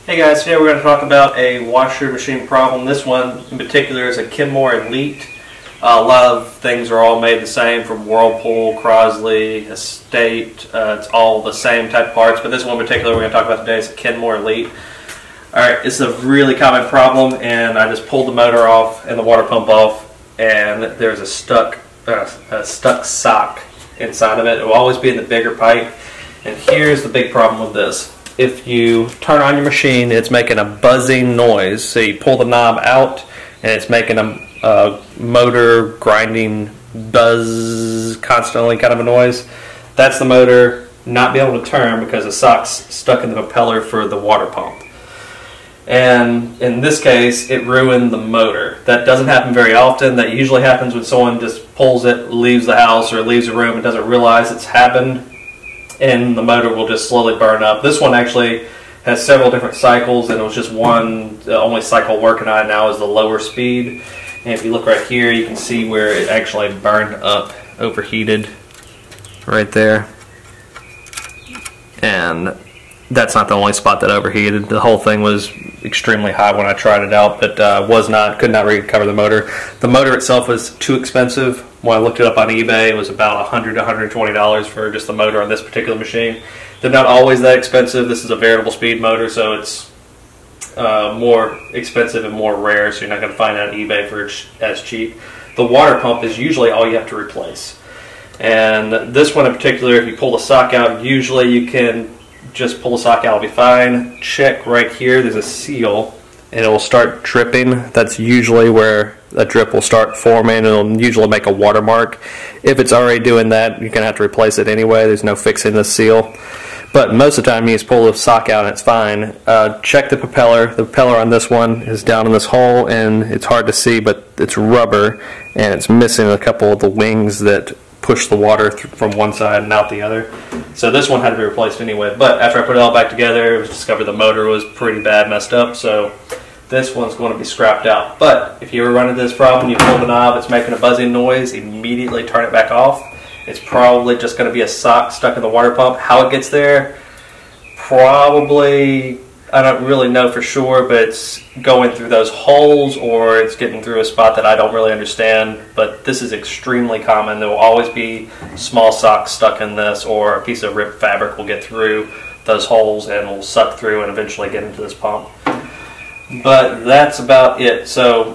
Hey guys, today we're going to talk about a washer machine problem. This one in particular is a Kenmore Elite. A lot of things are all made the same from Whirlpool, Crosley, Estate. It's all the same type of parts, but this one in particular we're going to talk about today is a Kenmore Elite. Alright, it's a really common problem, and I just pulled the motor off and the water pump off, and there's a stuck sock inside of it. It will always be in the bigger pipe, and here's the big problem with this. If you turn on your machine, it's making a buzzing noise. So you pull the knob out and it's making a motor grinding buzz constantly kind of a noise. That's the motor not being able to turn because the sock's stuck in the propeller for the water pump. And in this case, it ruined the motor. That doesn't happen very often. That usually happens when someone just pulls it, leaves the house or leaves the room and doesn't realize it's happened, and the motor will just slowly burn up. This one actually has several different cycles, and it was just one. The only cycle working on it now is the lower speed. And if you look right here, you can see where it actually burned up, overheated right there. And that's not the only spot that overheated. The whole thing was extremely hot when I tried it out, but could not recover the motor. The motor itself was too expensive. When I looked it up on eBay, it was about $100 to $120 for just the motor on this particular machine. They're not always that expensive. This is a variable speed motor, so it's more expensive and more rare, so you're not going to find it on eBay for as cheap. The water pump is usually all you have to replace. And this one in particular, if you pull the sock out, usually you can just pull the sock out, it'll be fine. Check right here, there's a seal, and it will start dripping. That's usually where a drip will start forming. It'll usually make a watermark. If it's already doing that, you're going to have to replace it anyway. There's no fixing this seal. But most of the time, you just pull the sock out and it's fine. Check the propeller. The propeller on this one is down in this hole, and it's hard to see, but it's rubber, and it's missing a couple of the wings that push the water from one side and out the other. So this one had to be replaced anyway. But after I put it all back together, it was discovered the motor was pretty bad messed up, so this one's going to be scrapped out. But if you ever run into this problem, you pull the knob, it's making a buzzing noise, immediately turn it back off. It's probably just going to be a sock stuck in the water pump. How it gets there, probably, I don't really know for sure, but it's going through those holes or it's getting through a spot that I don't really understand. But this is extremely common. There will always be small socks stuck in this, or a piece of ripped fabric will get through those holes and will suck through and eventually get into this pump. But that's about it. So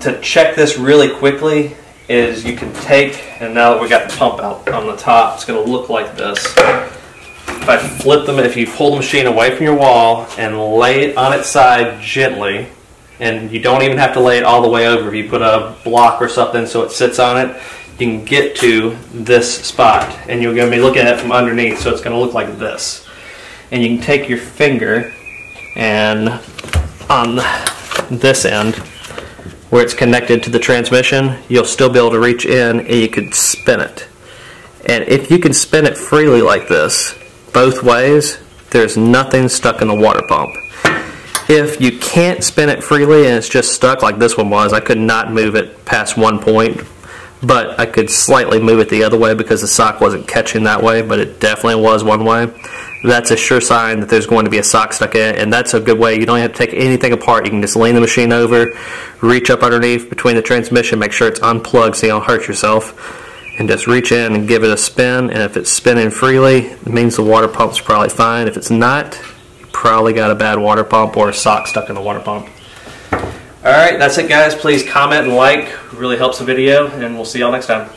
to check this really quickly is you can take, and now that we got the pump out on the top, it's going to look like this. If I flip them, if you pull the machine away from your wall and lay it on its side gently, and you don't even have to lay it all the way over. If you put a block or something so it sits on it, you can get to this spot, and you're going to be looking at it from underneath, so it's going to look like this. And you can take your finger, and on this end, where it's connected to the transmission, you'll still be able to reach in and you could spin it. And if you can spin it freely like this, both ways, there's nothing stuck in the water pump. If you can't spin it freely and it's just stuck like this one was, I could not move it past one point, but I could slightly move it the other way because the sock wasn't catching that way, but it definitely was one way. That's a sure sign that there's going to be a sock stuck in it, and that's a good way. You don't have to take anything apart. You can just lean the machine over, reach up underneath between the transmission, make sure it's unplugged so you don't hurt yourself, and just reach in and give it a spin. And if it's spinning freely, it means the water pump's probably fine. If it's not, you probably got a bad water pump or a sock stuck in the water pump. Alright, that's it guys. Please comment and like. It really helps the video, and we'll see y'all next time.